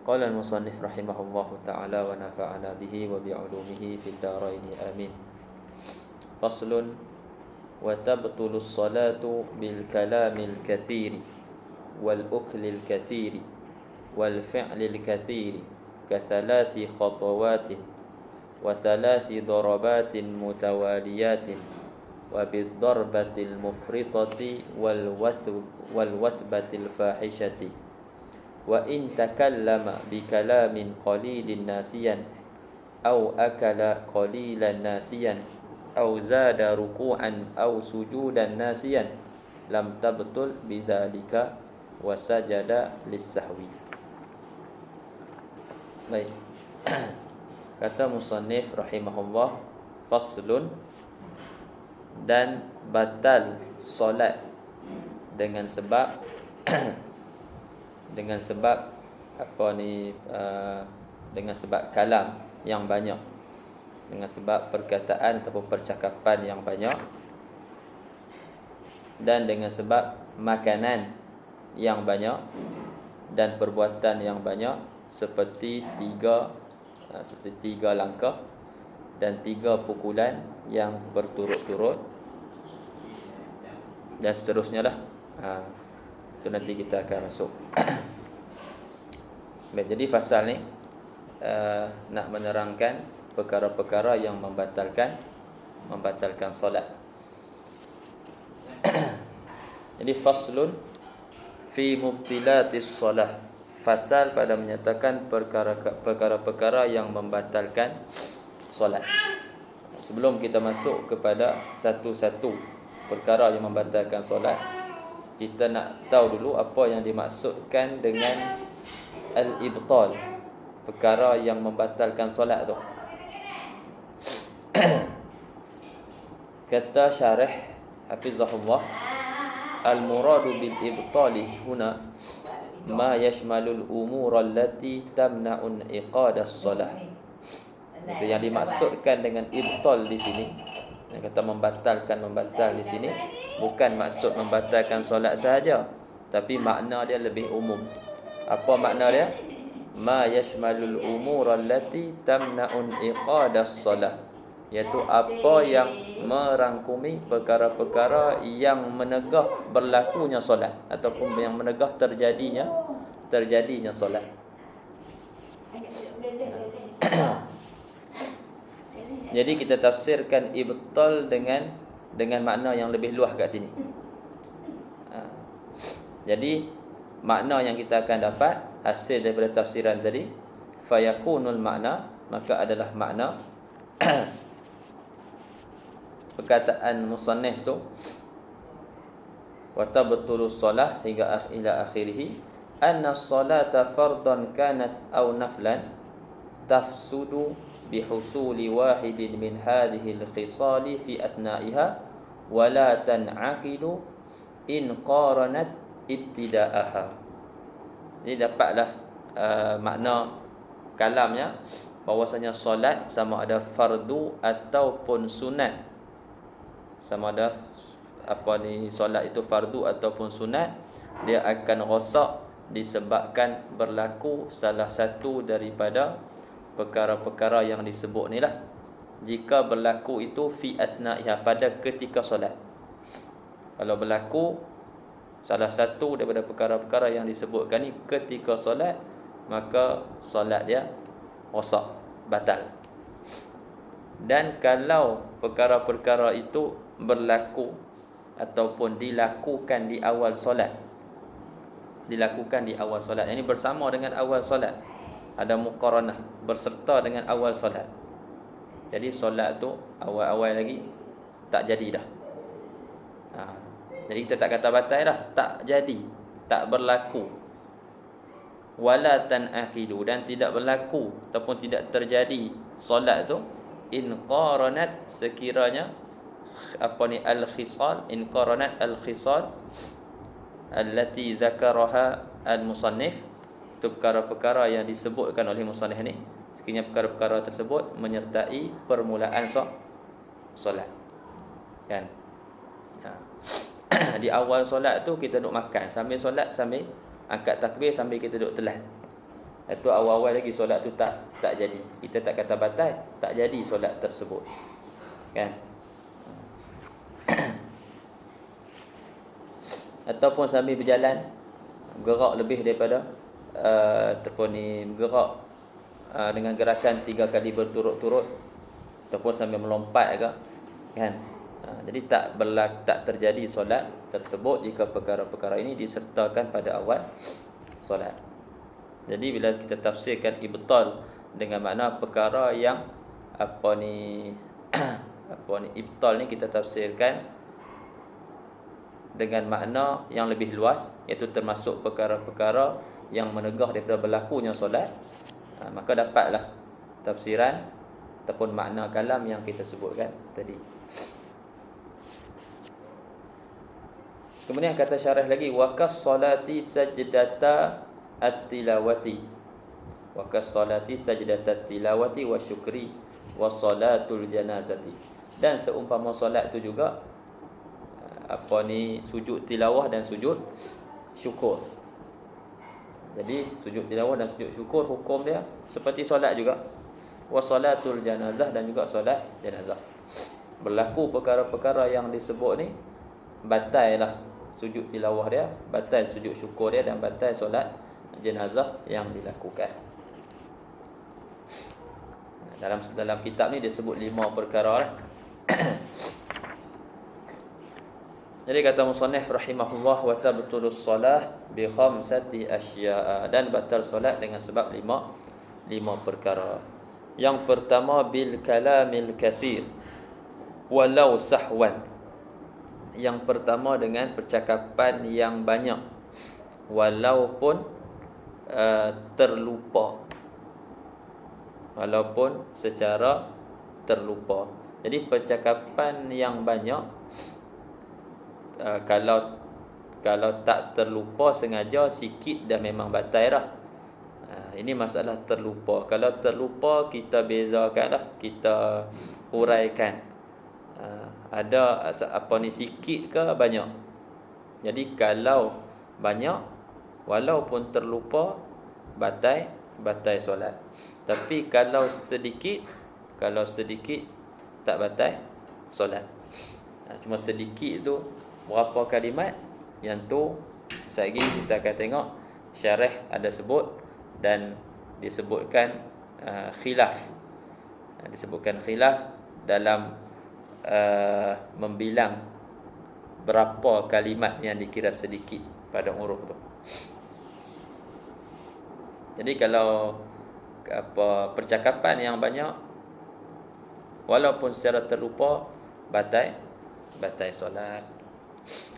قال المصنف رحمه الله تعالى ونفعنا به وبعلومه في الدارين آمين. فصل: وتبطل الصلاة بالكلام الكثير والأكل الكثير والفعل الكثير كثلاث خطوات وثلاث ضربات متواليات وبالضربة المفرطة والوثبة الفاحشة. وإن تكلم بكلام قليل ناسيا أو أكل قليلا ناسيا أو زاد ركوعا أو سجودا ناسيا لم تبطل بذلك وسجد للسهو. Baik. Kata musannif rahimahullah, faslun, dan batal solat dengan sebab dengan sebab dengan sebab kalam yang banyak, dengan sebab perkataan ataupun percakapan yang banyak, dan dengan sebab makanan yang banyak dan perbuatan yang banyak, seperti tiga langkah dan 3 pukulan yang berturut-turut dan seterusnya lah. Itu nanti kita akan masuk. Baik, jadi fasal ni nak menerangkan perkara-perkara yang membatalkan solat. Jadi faslun fi mubtilatis solah, fasal pada menyatakan perkara-perkara yang membatalkan solat. Sebelum kita masuk kepada satu-satu perkara yang membatalkan solat, kita nak tahu dulu apa yang dimaksudkan dengan al-ibtal, perkara yang membatalkan solat tu. Kata syarih hafizahullah, al-muradu bil ibtali huna ma yashmalul umur allati tamna'un iqadas solah. Itu yang dimaksudkan dengan ibtal di sini. Yang kata membatal di sini bukan maksud membatalkan solat sahaja, tapi makna dia lebih umum. Apa makna dia? Ma yashmalul umur allati tamna'un iqadas solah, iaitu apa yang merangkumi perkara-perkara yang menegah berlakunya solat ataupun yang menegah terjadinya solat. Jadi kita tafsirkan ibtal dengan makna yang lebih luas kat sini. Jadi makna yang kita akan dapat hasil daripada tafsiran tadi, fayakunul makna, maka adalah makna perkataan musannif tu, wa tabtulus solah hingga ila akhirih, anna salata fardan kanat aw naflan tafsudu bihusuli wahidin min hadhihi al-khisali fi asna'iha wa la tan'aqidu in qaranat ibtida'aha. Jadi dapatlah makna kalamnya bahwasanya solat sama ada fardu ataupun sunat. Sama ada solat itu fardu ataupun sunat, dia akan rosak disebabkan berlaku salah satu daripada perkara-perkara yang disebut ni lah. Jika berlaku itu fi asna'iha, pada ketika solat. Kalau berlaku salah satu daripada perkara-perkara yang disebutkan ni ketika solat, maka solat dia rosak, batal. Dan kalau perkara-perkara itu berlaku ataupun dilakukan di awal solat, ini bersama dengan awal solat, ada muqaranah, berserta dengan awal solat. Jadi solat tu awal-awal lagi tak jadi dah. Jadi kita tak kata batal dah, tak jadi, tak berlaku. Wala tan'aqidu, dan tidak berlaku ataupun tidak terjadi solat tu in qaranat, sekiranya al-khisal, in qaranat al-khisal allati dzakaraha al-musannif, itu perkara-perkara yang disebutkan oleh musannif ni. Sekiranya perkara-perkara tersebut menyertai permulaan solat, kan? Di awal solat tu kita duduk makan, sambil solat sambil angkat takbir, sambil kita duduk telan. Itu awal-awal lagi solat tu tak jadi. Kita tak kata batal, tak jadi solat tersebut. Kan? Ataupun sambil berjalan gerak lebih daripada bergerak dengan gerakan 3 kali berturut-turut, ataupun sambil melompat ke, kan? Jadi tak terjadi solat tersebut jika perkara-perkara ini disertakan pada awal solat. Jadi bila kita tafsirkan ibtal dengan makna perkara yang ibtal ni kita tafsirkan dengan makna yang lebih luas, iaitu termasuk perkara-perkara yang menegah daripada berlakunya solat, maka dapatlah tafsiran ataupun makna kalam yang kita sebutkan tadi. Kemudian kata syarah lagi, wakas salati sajdata at-tilawati, wakas salati sajdata at-tilawati wa syukri wa salatul janazati. Dan seumpama solat itu juga sujud tilawah dan sujud syukur. Jadi sujud tilawah dan sujud syukur hukum dia seperti solat juga. Wa salatul janazah, dan juga solat janazah. Berlaku perkara-perkara yang disebut ni, batal lah sujud tilawah dia, batal sujud syukur dia, dan batal solat jenazah yang dilakukan. Dalam kitab ni dia sebut 5 perkara lah. Jadi kata musannif rahimahullah, wa tabtulus solah bi khamsati asya'a, dan batal solat dengan sebab 5 perkara. Yang pertama, bil kalamil kathir walau sahwan. Yang pertama dengan percakapan yang banyak walaupun terlupa, walaupun secara terlupa. Jadi percakapan yang banyak, kalau tak terlupa sengaja sikit dah memang batal dah. Ini masalah terlupa. Kalau terlupa kita bezakanlah, kita huraikan. Ada sikit ke banyak. Jadi kalau banyak walaupun terlupa, batal solat. Tapi kalau sedikit tak batal solat. Cuma sedikit tu berapa kalimat, yang tu sekali kita akan tengok syarah ada sebut, dan disebutkan khilaf. Disebutkan khilaf dalam membilang berapa kalimat yang dikira sedikit pada huruf tu. Jadi kalau percakapan yang banyak walaupun secara terlupa, batal solat.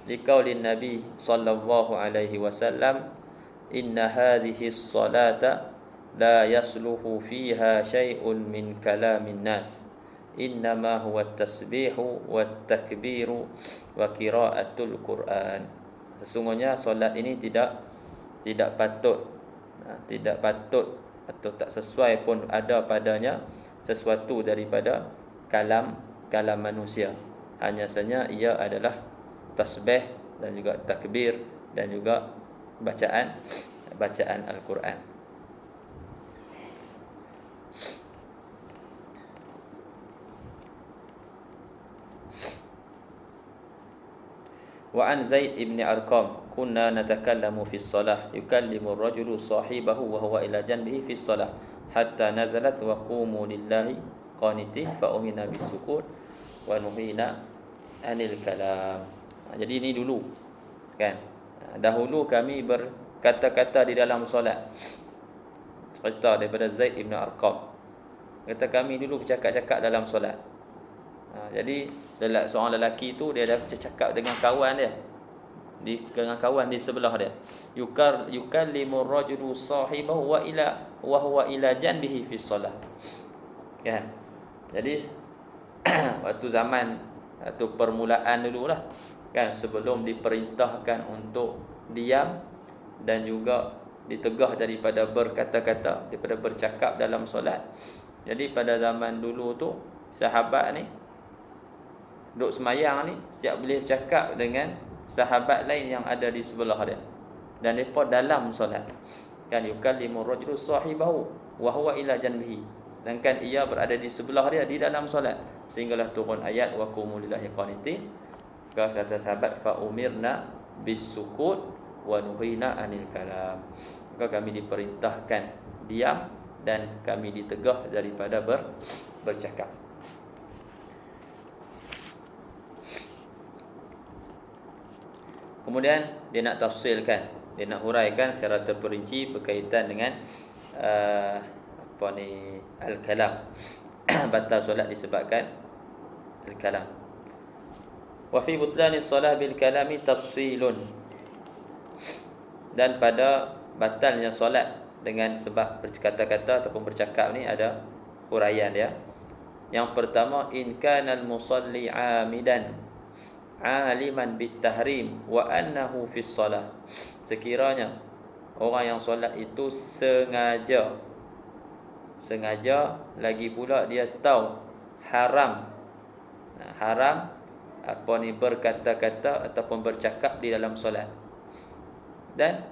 Liqaulin Nabi sallallahu alaihi wasallam, inna hadhihi as-salata la yasluhu fiha syai'un min kalamin nas, innama huwa at-tasbihu wat-takbiru wa qira'atul Quran. Sesungguhnya solat ini tidak patut atau tak sesuai pun ada padanya sesuatu daripada kalam manusia. Hanya saja ia adalah tasbih dan juga takbir dan juga bacaan Al-Quran. Wa an Zaid ibn Arqam, kunna natakallamu fi shalah, yukallimu ar-rajulu sahibahu wa huwa ila janbihi fi shalah, hatta nazalat wa qumu lillahi qanitin fa umina bisukut wa nuhina anil kalam. Jadi ini dulu, kan? Dahulu kami berkata-kata di dalam solat. Cerita daripada Zaid ibn Arqam. Kata kami dulu bercakap-cakap dalam solat. Jadi seorang lelaki tu dia dah bercakap dengan kawan dia, dengan kawan di sebelah dia. Yukallimu ar-rajulu sahibahu wa huwa ila janbihi fi shalah. Kan? Jadi waktu zaman atau permulaan dululah, kan, sebelum diperintahkan untuk diam dan juga ditegah daripada berkata-kata, daripada bercakap dalam solat. Jadi pada zaman dulu tu sahabat ni duk semayang ni siap boleh bercakap dengan sahabat lain yang ada di sebelah dia, dan mereka dalam solat. Kan yukallimu rajulu sahibahu wa huwa ila janbihi. Sedangkan ia berada di sebelah dia di dalam solat, sehinggalah turun ayat wa qumu lillahi qanitin. Kata sahabat, fa umirna bisukut wa nuhina anil kalam. Maka kami diperintahkan diam dan kami ditegah daripada bercakap. Kemudian dia nak tafsilkan, dia nak huraikan secara terperinci berkaitan dengan al-kalam. Batal solat disebabkan al-kalam. Wa fi butlani shalah bil kalami tafsilun. Dan pada batalnya solat dengan sebab berkata-kata ataupun bercakap ni ada huraian dia. Yang pertama, in kana al-musalli 'amidan 'aliman bit tahrim wa annahu fi shalah. Sekiranya orang yang solat itu sengaja lagi pula dia tahu haram berkata-kata ataupun bercakap di dalam solat, dan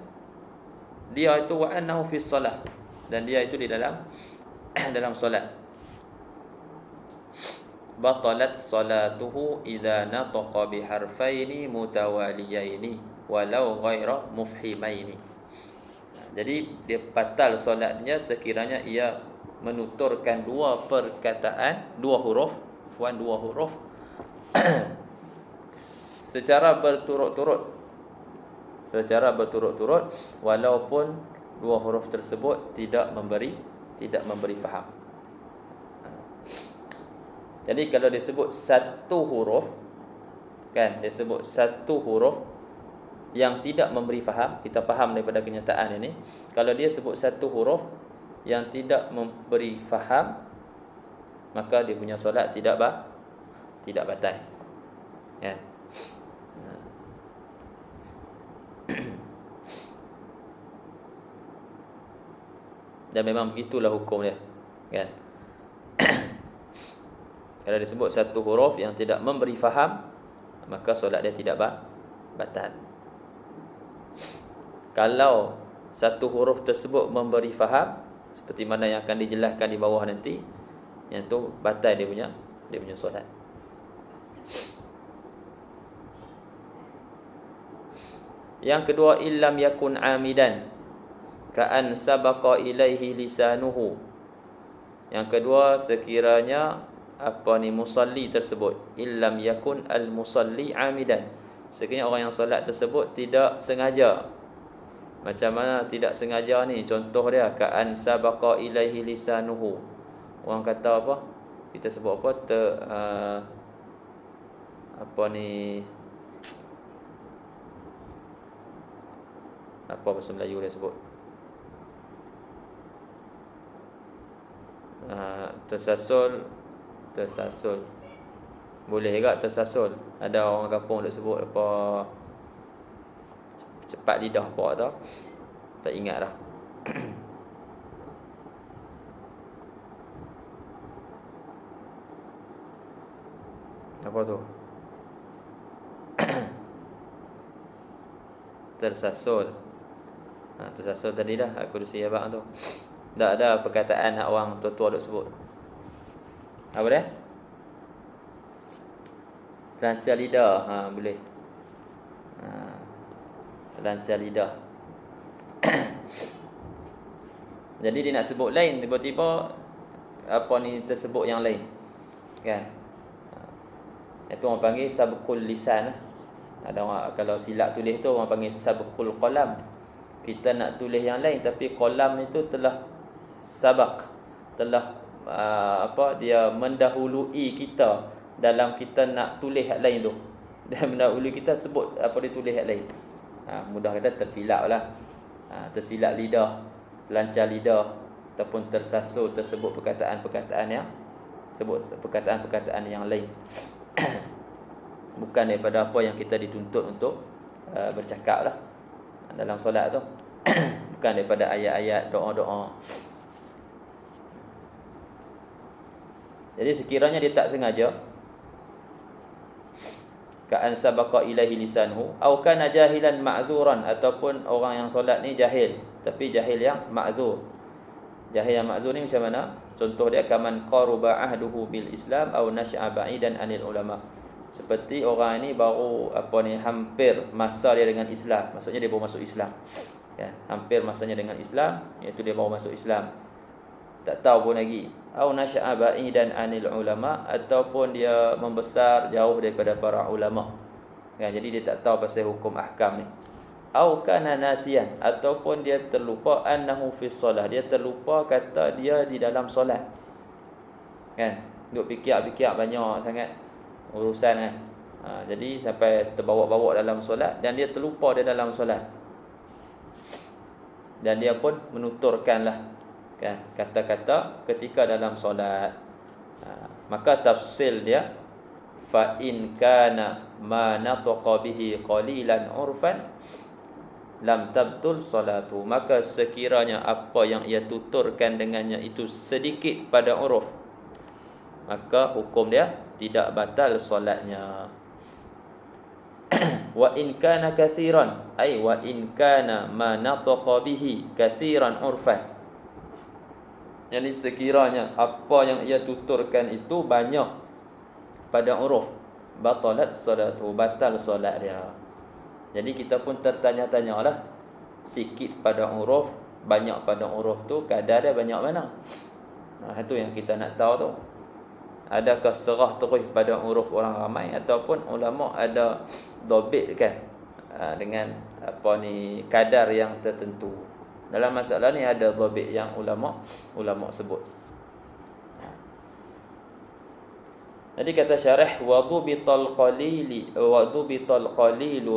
dia itu wa annahu fi shalah, dan dia itu di dalam dalam solat, batalat salatuhu idza nataqa bi harfaini mutawaliyaini walau ghaira mufhimaini. Jadi dia batal solatnya sekiranya ia menuturkan dua perkataan, dua huruf secara berturut-turut walaupun dua huruf tersebut tidak memberi faham. Jadi kalau disebut satu huruf, kan, dia sebut satu huruf yang tidak memberi faham, kita faham daripada kenyataan ini. Kalau dia sebut satu huruf yang tidak memberi faham, maka dia punya solat tidak batal. Kan? Dan memang begitulah hukum dia, kan? Kalau disebut satu huruf yang tidak memberi faham, maka solat dia tidak batal. Kalau satu huruf tersebut memberi faham, seperti mana yang akan dijelaskan di bawah nanti, yang tu batal dia punya solat. Yang kedua, illam yakun amidan ka'an sabaqa ilaihi lisanuhu. Yang kedua, sekiranya musalli tersebut, illam yakun al-musalli amidan, sekiranya orang yang solat tersebut tidak sengaja. Macam mana tidak sengaja ni? Contoh dia, ka'an sabaqa ilaihi lisanuhu. Orang kata apa? Kita sebut apa? Apa bahasa Melayu dia sebut? Tersasul. Boleh juga tersasul. Ada orang kampung dia sebut apa, cepat lidah apa tau, tak ingat dah. Apa tu? Tersasul. Tersasul tadi dah aku dah siap tu. Tak ada perkataan hak orang tua-tua duk sebut. Apa dia? Terlancar lidah. Boleh. Terlancar lidah. Jadi dia nak sebut lain, tiba-tiba tersebut yang lain, kan? Itu orang panggil sabqul lisan. Ada orang kalau silap tulis tu orang panggil sabqul qalam. Kita nak tulis yang lain tapi qalam itu telah sabaq, telah dia mendahului kita dalam kita nak tulis hak lain tu. Dia mendahului kita sebut dia tulis hak lain. Mudah kata tersilap lah. Tersilap lidah, terlancar lidah, ataupun tersasul tersebut perkataan-perkataan yang lain. Bukan daripada apa yang kita dituntut untuk bercakap lah dalam solat tu. Bukan daripada ayat-ayat, doa-doa. Jadi sekiranya dia tak sengaja, ka'an sabaqa ilaihi lisanhu, au kana jahilan ma'dzuran, ataupun orang yang solat ni jahil, tapi jahil yang ma'dzur. Jahil yang ma'dzur ni macam mana? Contoh dia kaman qaruba ahduhu bil Islam aw nasha'a ba'idan anil ulama. Seperti orang ini baru hampir masa dia dengan Islam, maksudnya dia baru masuk Islam. Kan? Hampir masanya dengan Islam, iaitu dia baru masuk Islam. Tak tahu pun lagi. Aw nasha'a ba'idan anil ulama, ataupun dia membesar jauh daripada para ulama. Kan? Jadi dia tak tahu pasal hukum ahkam ni. Aw kana nasiyan, ataupun dia terlupa annahu fi solah, dia terlupa kata dia di dalam solat. Kan? Duk fikir-fikir banyak sangat urusan kan. Jadi sampai terbawa-bawa dalam solat dan dia terlupa dia dalam solat. Dan dia pun menuturkanlah kan kata-kata ketika dalam solat. Maka tafsil dia fa in kana ma nataqa bihi qalilan urfan lam tabtul salatu, maka sekiranya apa yang ia tuturkan dengannya itu sedikit pada uruf, maka hukum dia tidak batal solatnya. Wa in kana kathiran, ay wa in kana ma nataqa bihi kathiran urfan, jadi sekiranya apa yang ia tuturkan itu banyak pada uruf, batalat salatu, batal solat dia. Jadi kita pun tertanya-tanya lah, sikit pada uruf, banyak pada uruf tu kadar dia banyak mana? Itu yang kita nak tahu tu. Adakah serah terus pada uruf orang ramai, ataupun ulama ada dobit kan dengan kadar yang tertentu. Dalam masalah ni ada dobit yang ulama sebut. Jadi kata syarah, wa dhubital qalilu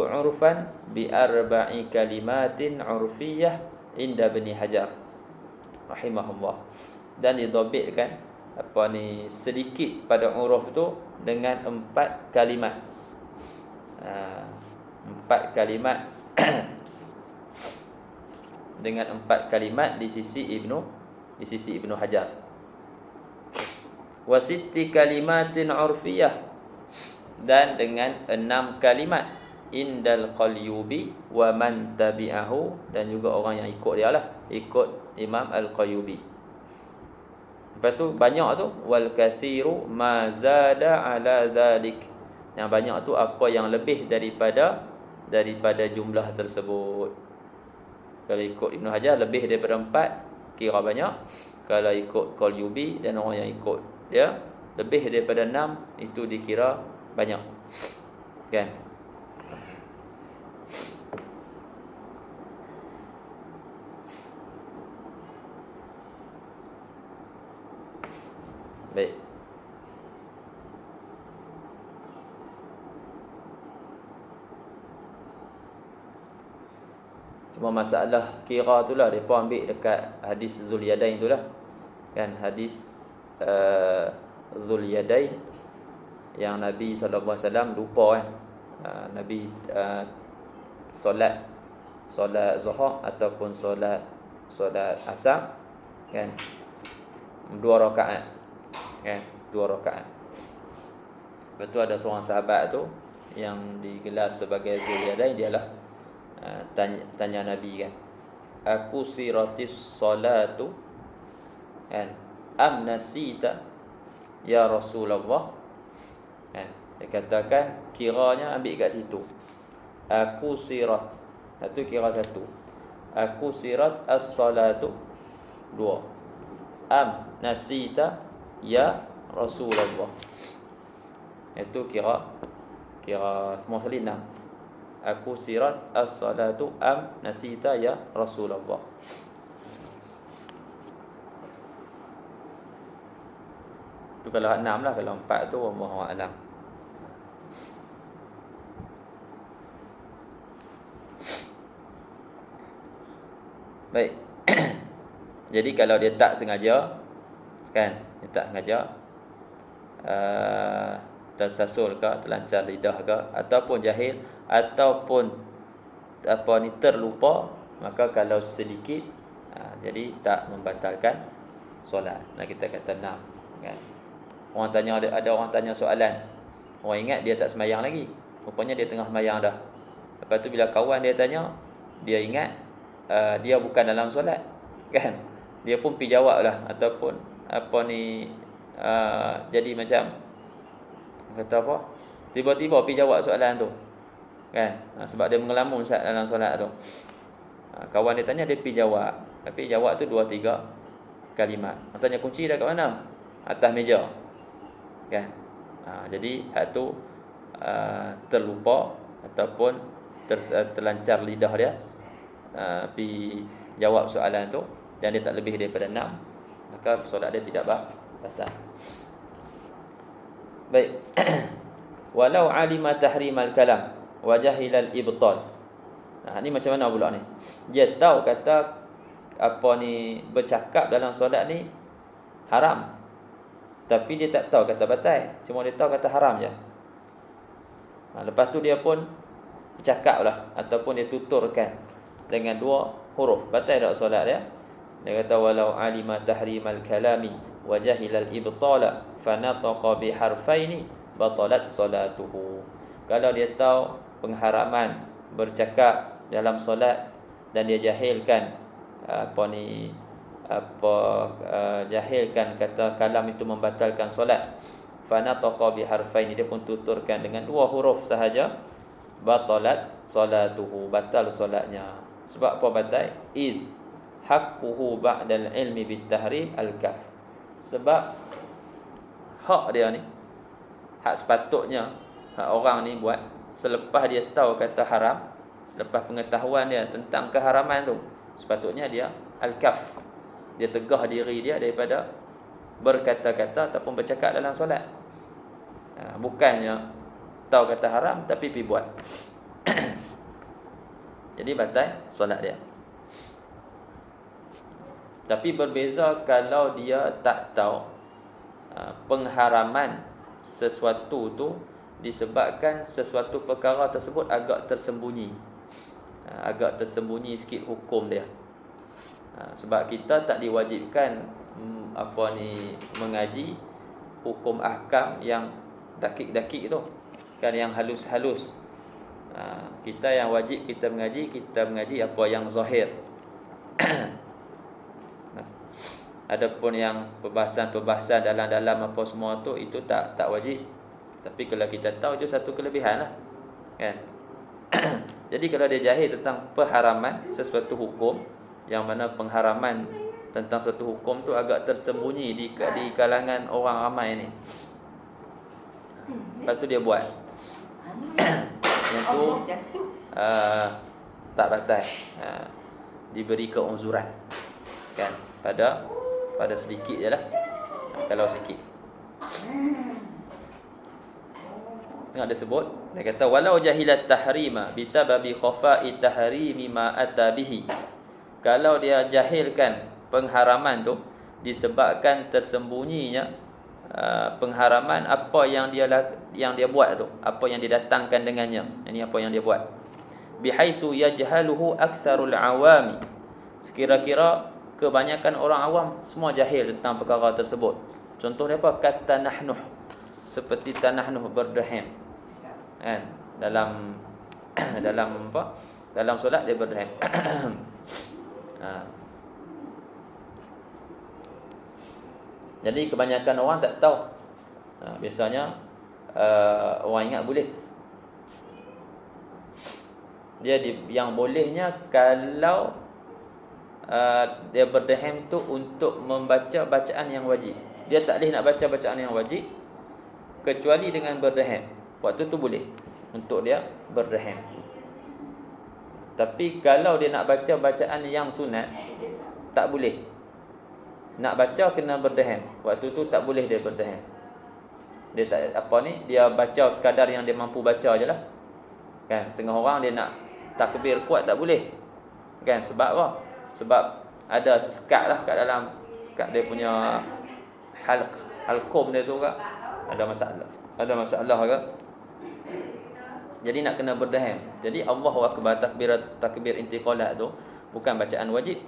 urfan bi arba'i kalimatin urfiyah inda Ibn Hajar rahimahullah. Dan didobitkan sedikit pada uruf tu dengan 4 kalimat. 4 kalimat dengan 4 kalimat di sisi Ibnu Hajar. Wa sitti kalimatin urfiyah, dan dengan 6 kalimat indal Qalyubi wa man tabi'ahu, dan juga orang yang ikut dia lah, ikut Imam Al-Qayyubi. Lepas tu banyak tu wal kathiru ma zada ala dhalik, yang banyak tu apa yang lebih daripada jumlah tersebut. Kalau ikut Ibnu Hajar lebih daripada 4 kira banyak. Kalau ikut Qalyubi dan orang yang ikut dia lebih daripada 6, itu dikira banyak. Kan? Baik. Cuma masalah kira tu lah, mereka ambil dekat hadis Zulyadain tu lah. Kan, hadis Zulyadain yang Nabi SAW lupa kan. Nabi solat zuhur ataupun solat asar kan, 2 rakaat kan, 2 rakaat. Lepas tu ada seorang sahabat tu yang digelar sebagai Zulyadain, dialah tanya Nabi kan, aku siratis salatu kan, am nasita ya Rasulullah kan. Dia katakan kiranya ambil kat situ, aku sirat, satu kira satu, aku sirat as-salatu 2, am nasita ya Rasulullah, itu kira semua sekali 6. Aku sirat as-salatu am nasita ya Rasulullah. Tu kalau 6 lah, kalau 4 tu wallahu a'lam. Baik. Jadi kalau dia tak sengaja kan, dia tak sengaja tersasul ke, terlancar lidah ke, ataupun jahil, ataupun terlupa, maka kalau sedikit jadi tak membatalkan solat. Nah, kita kata 6 kan. Orang tanya, ada orang tanya soalan, orang ingat dia tak sembahyang lagi, rupanya dia tengah sembahyang dah. Lepas tu bila kawan dia tanya, dia ingat dia bukan dalam solat, kan? Dia pun pi jawab lah, ataupun jadi macam kata apa, tiba-tiba pi jawab soalan tu, kan? Sebab dia mengelamun saat dalam solat tu. Kawan dia tanya, dia pi jawab, tapi jawab tu 2-3 kalimat. Tanya kunci dah kat mana? Atas meja, kan? Jadi hak tu terlupa ataupun terlancar lidah dia pi jawab soalan tu, dan dia tak lebih daripada 6, maka solat dia tidak batal. Baik. Walau alima tahrimal kalam wa jahilal ibtal. Ni macam mana pula ni? Dia tahu kata bercakap dalam solat ni haram, tapi dia tak tahu kata batal, cuma dia tahu kata haram je. Lepas tu dia pun bercakap lah, ataupun dia tuturkan dengan 2 huruf, batal tak solat dia? Dia kata walau alima tahrimal kalami wa jahilal ibtala fanataqa biharfaini batalat salatuhu. Kalau dia tahu pengharaman bercakap dalam solat dan dia jahilkan jahilkan kata kalam itu membatalkan solat, fanataqa biharfaini, dia pun tuturkan dengan 2 huruf sahaja, batalat salatuhu, batal solatnya. Sebab apa batal? Id haqquhu ba'dal ilmi bitahrim al-kaf. Sebab hak dia ni, hak sepatutnya hak orang ni buat selepas dia tahu kata haram, selepas pengetahuan dia tentang keharaman tu, sepatutnya dia al-kaf, dia tegah diri dia daripada berkata-kata ataupun bercakap dalam solat. Bukannya tahu kata haram tapi pergi buat. Jadi batal solat dia. Tapi berbeza kalau dia tak tahu pengharaman sesuatu tu disebabkan sesuatu perkara tersebut agak tersembunyi. Agak tersembunyi sikit hukum dia. Sebab kita tak diwajibkan mengaji hukum ahkam yang dakik-dakik tu, kan, yang halus-halus. Kita yang wajib kita mengaji apa yang zahir. Adapun yang perbahasan-perbahasan dalam-dalam apa semua tu, itu tak wajib. Tapi kalau kita tahu, itu satu kelebihan lah, kan. Jadi kalau dia jahil tentang pengharaman sesuatu hukum, yang mana pengharaman tentang suatu hukum tu agak tersembunyi di kalangan orang ramai ni, lepas tu dia buat, yang tu tak batal, diberi keunzuran, kan, pada sedikit je lah, kalau sedikit. Tengok dia sebut, dia kata walau jahilat tahrima bisababi khafa'i tahrimi ma atabihi. Kalau dia jahilkan pengharaman tu disebabkan tersembunyinya pengharaman apa yang dia buat tu, apa yang didatangkan dengannya. Ini apa yang dia buat. Bihaisu yajhaluhu aktsarul awami. Sekira-kira kebanyakan orang awam semua jahil tentang perkara tersebut. Contoh dia apa? Kata nahnuh, seperti tanahnuh berdirham, kan, dalam apa, dalam solat dia berdirham. Jadi kebanyakan orang tak tahu. Biasanya orang ingat boleh. Yang bolehnya kalau dia berdirham tu untuk membaca bacaan yang wajib. Dia tak boleh nak baca bacaan yang wajib kecuali dengan berdirham. Waktu tu boleh untuk dia berdirham. Tapi kalau dia nak baca bacaan yang sunat, tak boleh. Nak baca kena berdirham. Waktu tu tak boleh dia berdirham. Dia tak dia baca sekadar yang dia mampu baca je lah, kan. Setengah orang dia nak takbir kuat tak boleh, kan. Sebab apa? Sebab ada tersekat lah kat dia punya halqum dia tu kan, ada masalah ke. Jadi nak kena berdirham. Jadi Allahu akbar, takbir intiqalat tu bukan bacaan wajib.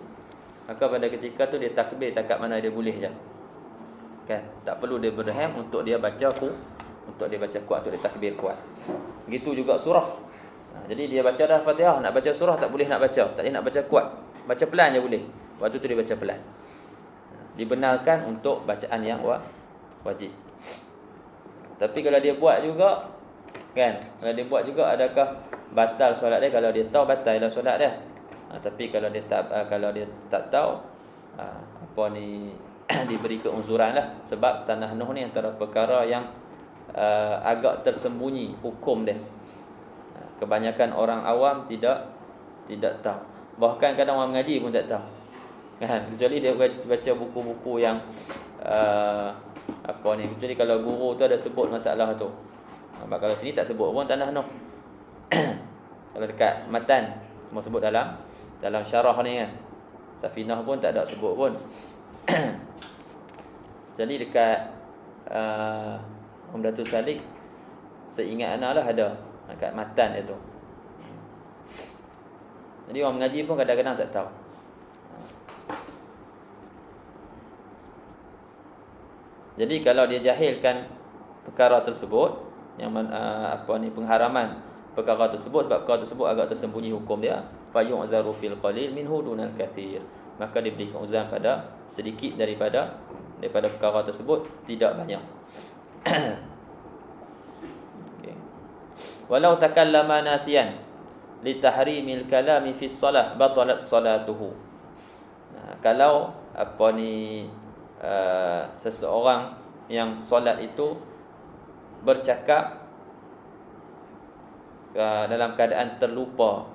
Maka pada ketika tu dia takbir takat mana dia boleh je, kan. Tak perlu dia berdirham untuk dia baca kuat, untuk dia takbir kuat. Begitu juga surah. Jadi dia baca dah Fatihah, nak baca surah tak boleh nak baca, tak boleh nak baca kuat. Baca pelan je boleh. Waktu tu dia baca pelan. Dibenarkan untuk bacaan yang wajib. Tapi kalau dia buat juga, kan? Kalau dia buat juga, adakah batal solat dia? Kalau dia tahu, batallah solat dia. Tapi kalau dia tak tahu, diberi keunzuran lah. Sebab tanah Nuh ni antara perkara yang agak tersembunyi hukum dia. Kebanyakan orang awam tidak tahu. Bahkan kadang orang mengaji pun tak tahu. Kan? Kecuali dia baca buku-buku yang kecuali kalau guru tu ada sebut masalah tu. Kalau sini tak sebut pun tanah Nuh. Kalau dekat matan mau sebut dalam syarah ni kan. Safinah pun tak ada sebut pun. Jadi dekat Umdatul Salik, seingat ana lah ada dekat matan dia tu. Jadi orang mengaji pun kadang-kadang tak tahu. Jadi kalau dia jahilkan perkara tersebut, yang pengharaman perkara tersebut, sebab perkara tersebut agak tersembunyi hukum dia, fayu'dharu fil qalil minhu dunal katsir, maka diberikan uzran pada sedikit daripada perkara tersebut, tidak banyak. Okay. Walau takallama nasiyan li tahrimil kalami fi shalah batalat salatuhu. Kalau seseorang yang solat itu bercakap dalam keadaan terlupa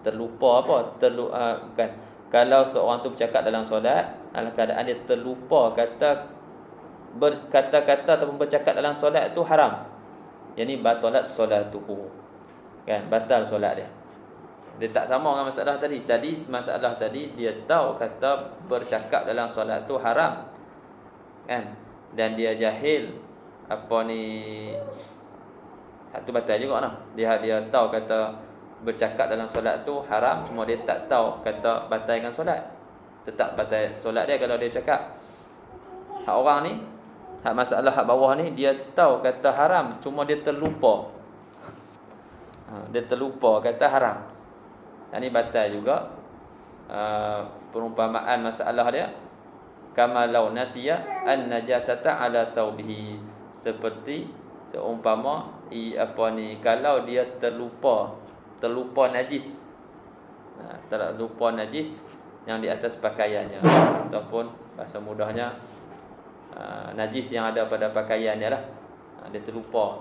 bukan. Kalau seorang tu bercakap dalam solat dalam keadaan dia terlupa berkata-kata ataupun bercakap dalam solat itu haram. Yani batalat salatuhu. Kan, batal solat dia. Dia tak sama dengan masalah tadi. Masalah tadi dia tahu kata bercakap dalam solat tu haram. Kan? Dan dia jahil satu batal juga nah. Dia tahu kata bercakap dalam solat tu haram, cuma dia tak tahu kata batalkan solat. Tetap batal solat dia kalau dia cakap. Hak orang ni, masalah hak bawah ni, dia tahu kata haram, cuma dia terlupa. Dia terlupa kata haram. Ini batal juga. Perumpamaan masalah dia, kama law nasiya an najasata ala thawbihi, seperti seumpama kalau dia terlupa najis, terlupa najis yang di atas pakaiannya, ataupun bahasa mudahnya najis yang ada pada pakaiannya lah. Dia terlupa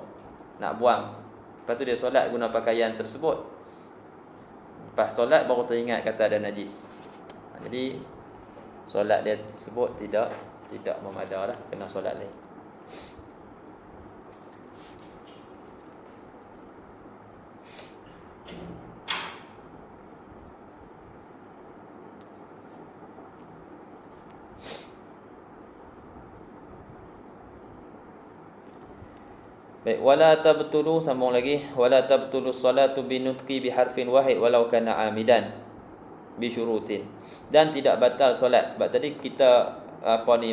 nak buang, lepas tu dia solat guna pakaian tersebut. Lepas solat baru teringat kata ada najis. Jadi solat dia tersebut tidak memadah lah, kena solat lain. Baik, wala tabtulu, sambung lagi, wala tabtulu salatu binutqi biharfin wahid walau kana amidan bi syurutin. Dan tidak batal solat, sebab tadi kita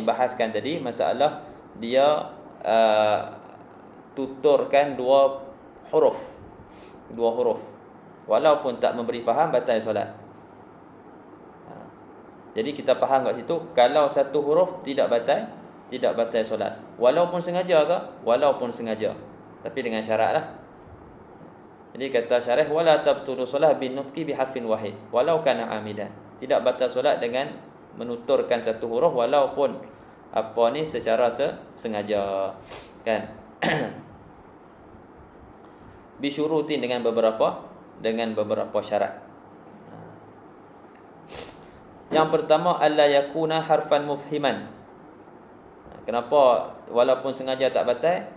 bahaskan tadi masalah dia tuturkan dua huruf walaupun tak memberi faham, batal solat. Jadi kita faham kat situ, kalau satu huruf tidak batal solat, walaupun sengaja ke? Walaupun sengaja, tapi dengan syarat lah. Jadi kata syarah, wala tabtulu solat bin nutqi biharfin wahid walau kana amidan. Tidak batal solat dengan menuturkan satu huruf walaupun secara sengaja, kan? Bisyurutin, dengan beberapa syarat. Yang pertama, alla yakuna harfan mufhiman. Kenapa walaupun sengaja tak batal?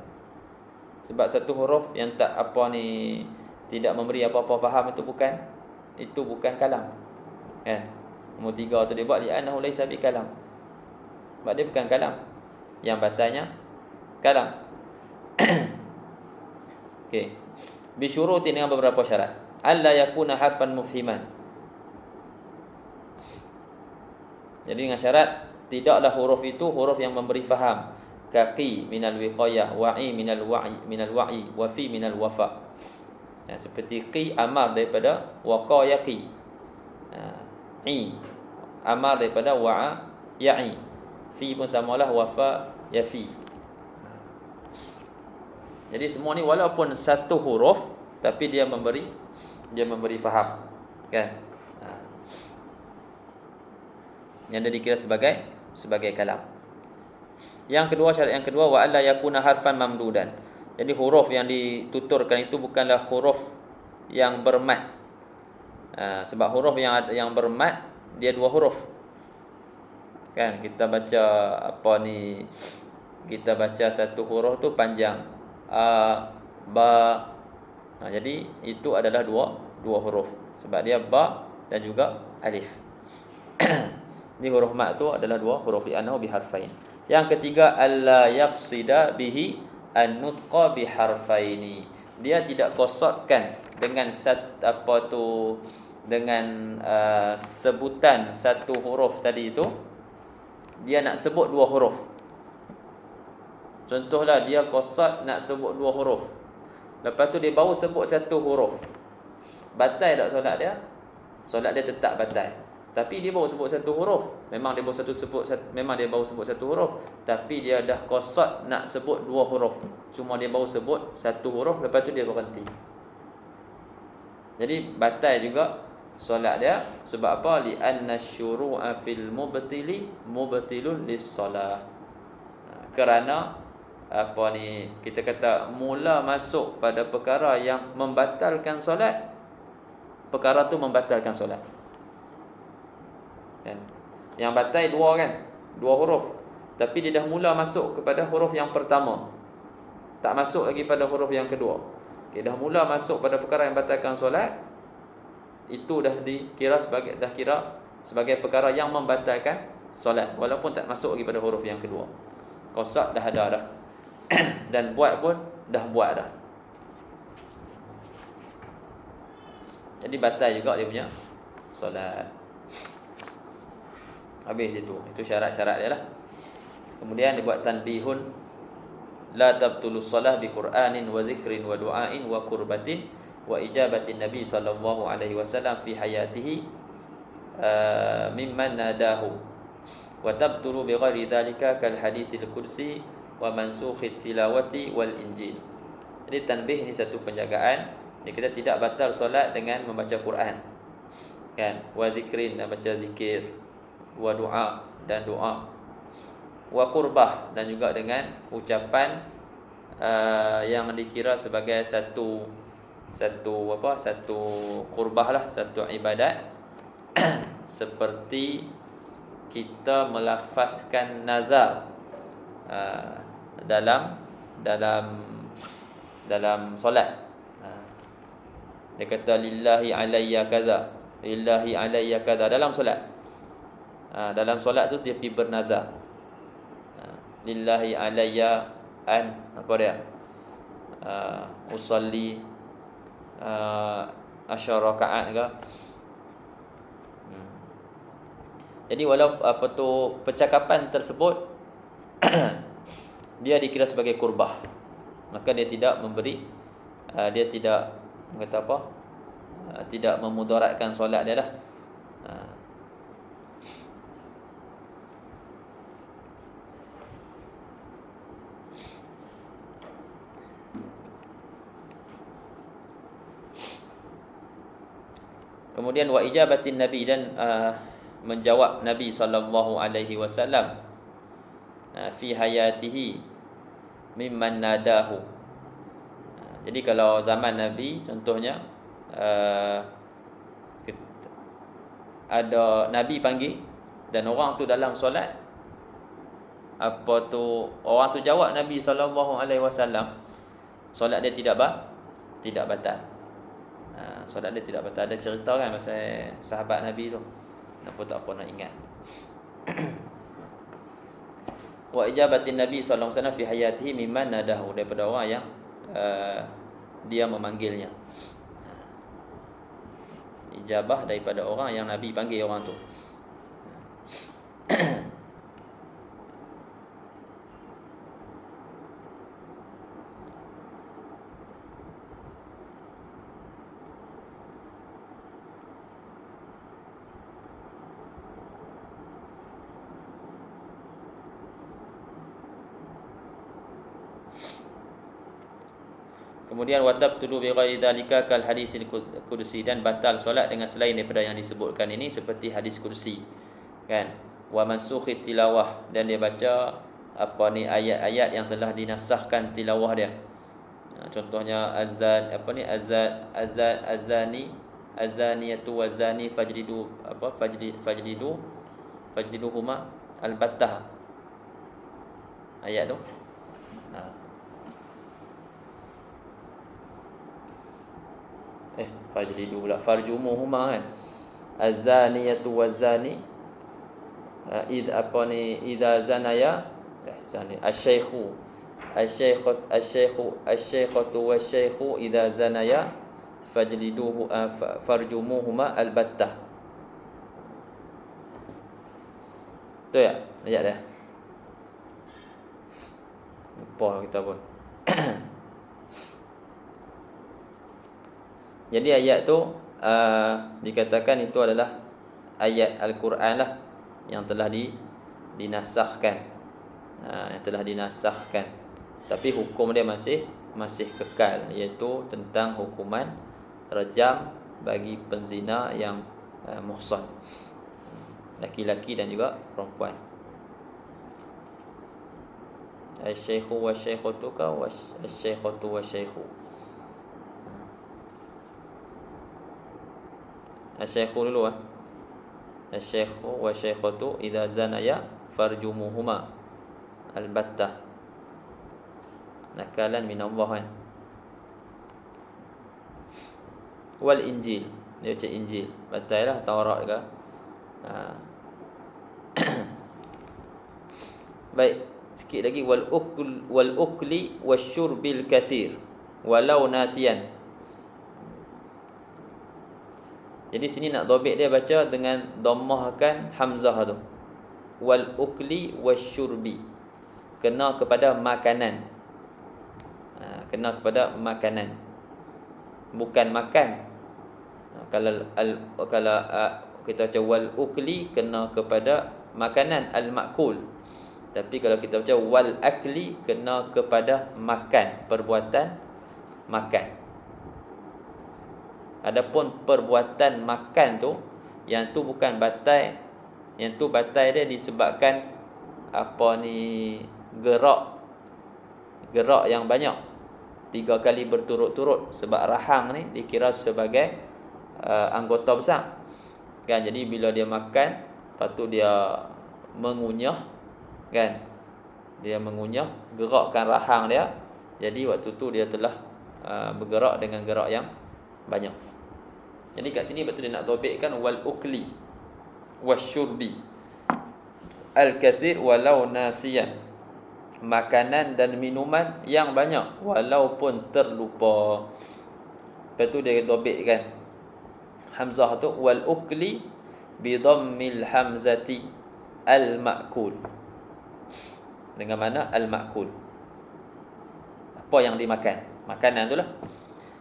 Sebab satu huruf yang tidak memberi apa-apa faham, itu bukan kalam. Kan? Nombor 3 tu dia buat li'annahu laysa bi kalam. Sebab dia bukan kalam. Yang batalnya kalam. Okey. Bisyurutin, dengan beberapa syarat. Alla yakuna harfan mufhiman. Jadi dengan syarat tidaklah huruf itu huruf yang memberi faham. Kaqi minal wiqayah, wa'i minal wa'i, wa fi minal wafa. Seperti qi amar daripada waqa yaqi. I amar daripada wa'a ya'i. Fi pun samalah wafa yafi. Jadi semua ni walaupun satu huruf tapi dia memberi faham, kan? Yang dia dikira sebagai kalam. Yang kedua, syarat yang kedua, wa alla yakuna harfan mamdudan. Jadi huruf yang dituturkan itu bukanlah huruf yang bermad. Sebab huruf yang bermad dia dua huruf. Kan kita baca kita baca satu huruf tu panjang. Ba. Jadi itu adalah dua huruf. Sebab dia ba dan juga alif. Ini huruf mad tu adalah dua huruf, li'annahu biharfain. Yang ketiga, alla yaqsida bihi an-nutqa biharfaini. Dia tidak qasdkan dengan sebutan satu huruf tadi itu, dia nak sebut dua huruf. Contohlah dia qasad nak sebut dua huruf, lepas tu dia baru sebut satu huruf. Batal tak solat dia? Solat dia tetap batal. Tapi dia baru sebut satu huruf. Memang dia baru sebut satu huruf, tapi dia dah qasad nak sebut dua huruf. Cuma dia baru sebut satu huruf, lepas tu dia berhenti. Jadi batal juga solat dia. Sebab apa? Li anna syuru'a fil mubtilun lis-salah. Kerana kita kata mula masuk pada perkara yang membatalkan solat, perkara tu membatalkan solat. Yang batal dua, kan? Dua huruf. Tapi dia dah mula masuk kepada huruf yang pertama, tak masuk lagi pada huruf yang kedua. Dah mula masuk pada perkara yang batalkan solat, itu dah dikira sebagai perkara yang membatalkan solat, walaupun tak masuk lagi pada huruf yang kedua. Qasad dah ada dah. Dan buat pun dah buat dah. Jadi batal juga dia punya solat. Habis itu syarat-syarat dia lah. Kemudian dibuat tanbihun, la tabtulu salah bi Qur'anin wa zikrin wa du'ain wa qurbatin wa ijabatin Nabi sallallahu alaihi wasallam fi hayatihi mimman nadahu wa tabtulu bi ghairi dhalika kal haditsil kursi wa mansukhit tilawati wal injil. Jadi tanbih ni satu penjagaan. Kita tidak batal solat dengan membaca Quran, kan? Wa zikrin, dan baca zikir, wa doa dan doa, wa qurbah, dan juga dengan ucapan yang dikira sebagai satu qurbah lah, satu ibadat. Seperti kita melafazkan nazar dalam solat. Dia kata lillahi alayya kaza, lillahi alayya kaza dalam solat. Dalam solat tu dia pergi bernazar. Lillahi alayya an usalli asyara rakaat ke. Jadi walau percakapan tersebut dia dikira sebagai qurbah, maka dia tidak memberi, dia tidak tidak memudaratkan solat dia lah. Kemudian wa ijabatin Nabi, dan menjawab Nabi sallallahu alaihi wasallam fi hayatihi mimman nadahu. Jadi kalau zaman Nabi, contohnya ada Nabi panggil dan orang tu dalam solat, orang tu jawab Nabi sallallahu alaihi wasallam, solat dia tidak batal. Solat dia tidak batal. Ada cerita kan pasal sahabat Nabi tu, apa tak apa nak ingat. Wa ijabatin Nabi sallallahu alaihi wasallam fi hayatihi mimman nadahu, daripada orang yang dia memanggilnya. Ijabah daripada orang yang Nabi panggil orang tu. Kemudian watabtulu bi ghairi dzalika kal hadisil kursi, dan batal solat dengan selain daripada yang disebutkan ini seperti hadis kursi. Kan? Wa mansukhi tilawah, dan dia baca ayat-ayat yang telah dinasahkan tilawah dia. Contohnya azaniyatu wazani fajliduhuma albattah. Ayat tu. Fajlidu pula, farjumuhuma kan. Azaniyatu wazani idza zanaya zani asy-syaikhatu wasy-syaikhu idza zanaya farjumuhuma albattah. Tu ya ayat dia. Lupa kita pun. Jadi ayat tu dikatakan itu adalah ayat Al-Quran lah yang telah dinasahkan. Yang telah dinasahkan. Tapi hukum dia masih kekal, iaitu tentang hukuman rajam bagi penzina yang muhsan, laki-laki dan juga perempuan. Asy-syaikhu wasy-syaikhatu wasy-syaikhatu wasy-syaikhu. Asy-syaikhu dulu Asy-syaikhu wasy-syaikhatu idza zanaya farjumuhuma albattah. Nakalan min Allah kan. Wal Injil, dia baca Injil, batal lah Taurat ke. Baik, sikit lagi wal ukli wasyurbil kathir walau nasiyan. Jadi sini nak dhabit dia baca dengan dhammahkan hamzah tu. Wal ukli wasyurbi, kena kepada makanan. Kena kepada makanan, bukan makan. Kalau kita baca wal ukli, kena kepada makanan al-ma'kul. Tapi kalau kita baca wal akli, kena kepada makan, perbuatan makan. Adapun perbuatan makan tu, yang tu bukan batai. Yang tu batai dia disebabkan gerak yang banyak, 3 kali berturut-turut. Sebab rahang ni dikira sebagai anggota besar kan. Jadi bila dia makan, lepas tu dia mengunyah kan, dia mengunyah, gerakkan rahang dia. Jadi waktu tu dia telah bergerak dengan gerak yang banyak. Jadi kat sini betul dia nak tobekkan wal ukli wasyurbi al-kathir walau nasiyan, makanan dan minuman yang banyak walaupun terlupa. Lepas tu dia tobekkan hamzah tu wal ukli bi dhammil hamzati al-ma'kul, dengan mana al-ma'kul, apa yang dimakan, makanan tu lah.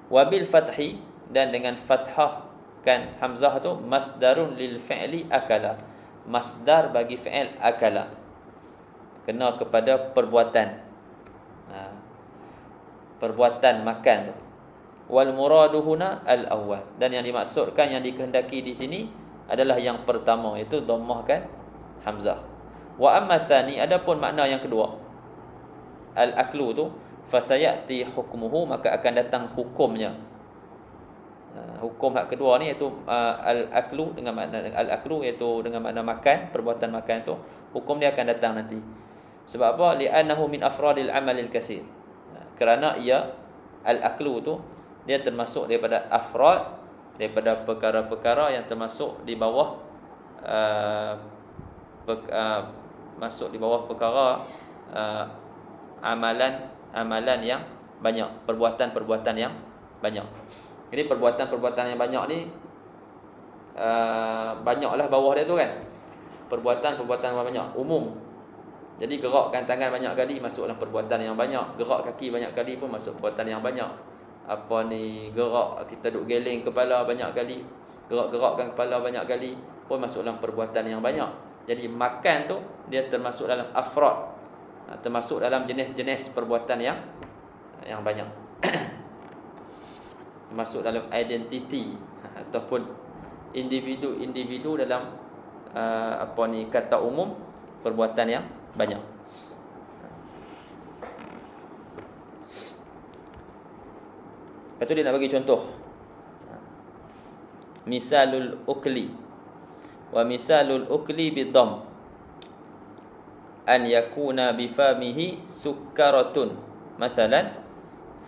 Wabil fathi, dan dengan fathah kan hamzah tu masdarun lil fi'li akala, masdar bagi fi'il akala, kena kepada perbuatan, perbuatan makan tu. Wal muradu huna al awwal, dan yang dimaksudkan, yang dikehendaki di sini adalah yang pertama, iaitu dhammahkan hamzah. Wa amma tsani, adapun makna yang kedua al aklu tu, fasayati hukmuhu, maka akan datang hukumnya. Hukum hak kedua ni iaitu al-aklu, dengan makna al-aklu iaitu dengan makna makan, perbuatan makan tu, hukum dia akan datang nanti. Sebab apa? Li'annahu min afradil amalil katsir. Kerana ia al-aklu tu dia termasuk daripada afrad, daripada perkara-perkara yang termasuk di bawah masuk di bawah perkara amalan yang banyak, perbuatan-perbuatan yang banyak. Jadi perbuatan-perbuatan yang banyak ni banyaklah bawah dia tu kan. Perbuatan-perbuatan yang banyak umum. Jadi gerakkan tangan banyak kali masuk dalam perbuatan yang banyak, gerak kaki banyak kali pun masuk perbuatan yang banyak. Gerak kita duk geleng kepala banyak kali, gerak-gerakkan kepala banyak kali pun masuk dalam perbuatan yang banyak. Jadi makan tu dia termasuk dalam afrad, termasuk dalam jenis-jenis perbuatan yang banyak. masuk dalam identiti ataupun individu dalam kata umum, perbuatan yang banyak. Lepas tu dia nak bagi contoh. Misalul ukli. Wa misalul ukli bidham. An yakuna bifamihi sukkaratun. Mathalan,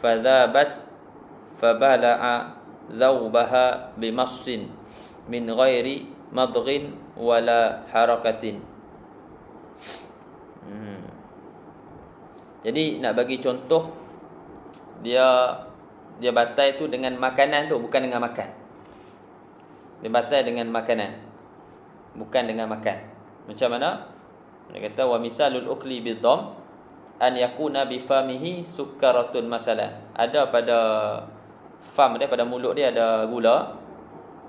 fadhabat fabala'a dhawbaha bimassin min ghairi madghin wala harakatin. Jadi nak bagi contoh, dia batai tu dengan makanan tu, bukan dengan makan. Dia batai dengan makanan, bukan dengan makan. Macam mana? Dia kata wa misalul ukli bidham an yakuna bifamihi sukkaratun masalan. Ada pada fam dia, pada mulut dia ada gula.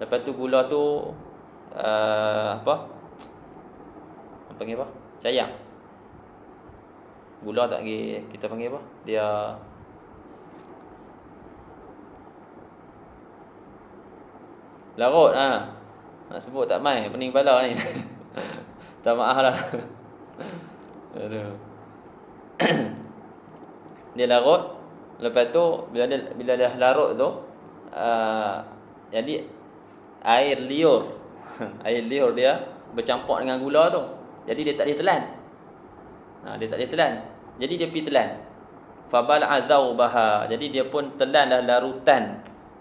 Lepas tu gula tu apa panggil apa? Cayang. Gula tak lagi kita panggil apa? Dia larut nak sebut tak mai, pening kepala ni. Tak maaf lah. Aduh. Dia larut, lepas tu bila dah larut tu jadi air liur air liur dia bercampur dengan gula tu. Jadi dia tak boleh telan. Dia tak boleh telan. Jadi dia pergi telan. Fabala'a dhawbaha. Jadi dia pun telanlah larutan.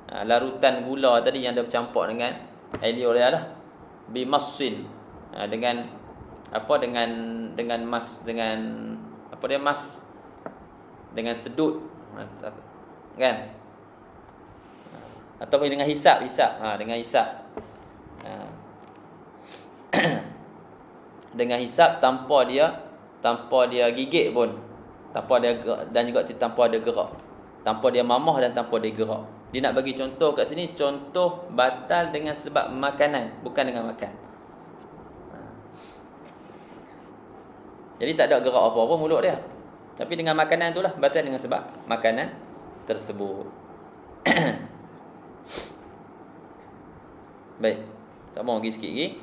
Larutan gula tadi yang dia bercampur dengan air liur dia lah. Bimassin. Dengan apa, dengan mas, dengan apa dia, mas, dengan sedut, kan? Ataupun dengan hisap, dengan hisap. Dengan hisap tanpa dia gigit pun, tanpa dia, dan juga tanpa ada gerak, tanpa dia mamah dan tanpa dia gerak. Dia nak bagi contoh kat sini, contoh batal dengan sebab makanan, bukan dengan makan. Jadi tak ada gerak apa-apa mulut dia, tapi dengan makanan itulah batal dengan sebab makanan tersebut. Baik, sama lagi sikit lagi.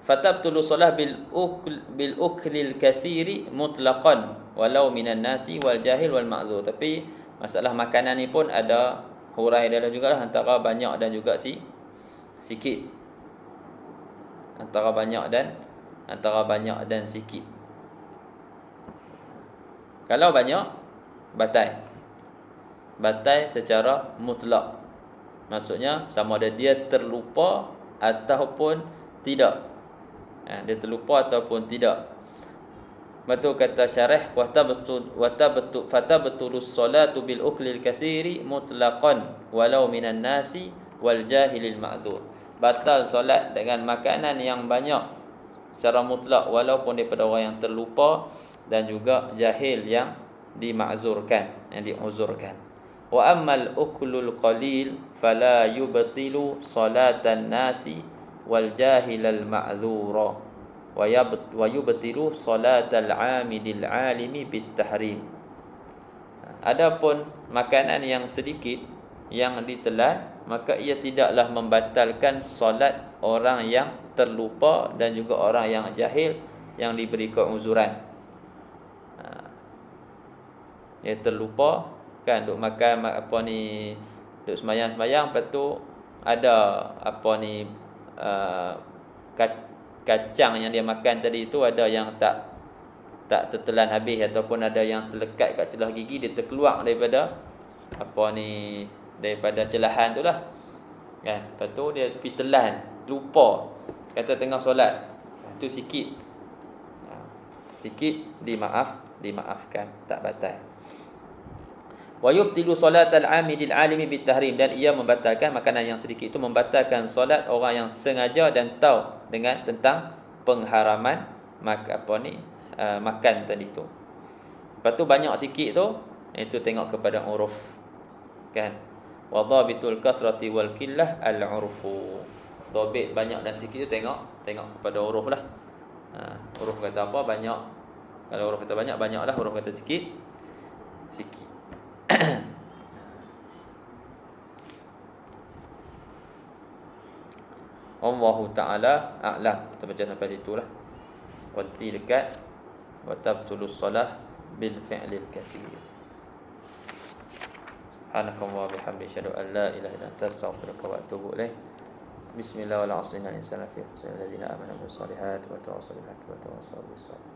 Fatabtulu solah bil uklil kathiri mutlaqan walau minan nasi wal jahil wal ma'dzur. Tapi masalah makanan ni pun ada hurai dia jugalah, antara banyak dan juga sikit. Antara banyak dan sikit. Kalau banyak, batal. Batal secara mutlak. Maksudnya sama ada dia terlupa ataupun tidak. Dia terlupa ataupun tidak. Betul kata syarah, fatabtulus salatu bil uklil katsiri mutlaqan walau minan nasi wal jahilil ma'dzur. Batal solat dengan makanan yang banyak secara mutlak walaupun daripada orang yang terlupa dan juga jahil yang dimakzurkan, yang diuzurkan. Wa ammal uklul qalil fala yubtilu salatan nasi wal jahilal ma'dzura wa yubtilu salatal 'amidil 'alimi bit tahrim. Adapun makanan yang sedikit yang ditelan, maka ia tidaklah membatalkan solat orang yang terlupa dan juga orang yang jahil yang diberi keuzuran. Dia terlupa kan, duk makan apa ni, duk sembayang, lepas tu ada apa ni kacang yang dia makan tadi tu ada yang tak tertelan habis ataupun ada yang terlekat kat celah gigi, dia terkeluar daripada apa ni, daripada celahan tu lah kan. Lepas tu dia pergi telan, lupa, kata tengah solat, tu sikit dimaafkan, tak batal. Wa yubtilu salatal 'amidil 'alimi bit tahrim, dan ia membatalkan makanan yang sedikit itu membatalkan solat orang yang sengaja dan tahu dengan tentang pengharaman makan tadi tu. Lepas tu banyak sikit tu, itu tengok kepada uruf kan. Wa dhabitul kasrati wal qillah al 'urfu. Dhabit banyak dan sedikit tu tengok kepada uruf lah. Uruf kata apa? Banyak. Kalau uruf kata banyak, banyaklah. Uruf kata sikit. Allahu ta'ala a'lam. Kita baca sampai situ lah. Berhenti dekat wa tabtulus salah bil fi'lil kathir. Subhanakallah bihamdi syadu an la ilaha illa anta astaghfiruka wa atubu ilaih. Bismillah wal 'asri innal insana lafi khusr illa alladziina aamanu wa 'amilus shalihaati wa tawassaw bil haqqi wa tawassaw bis sabr.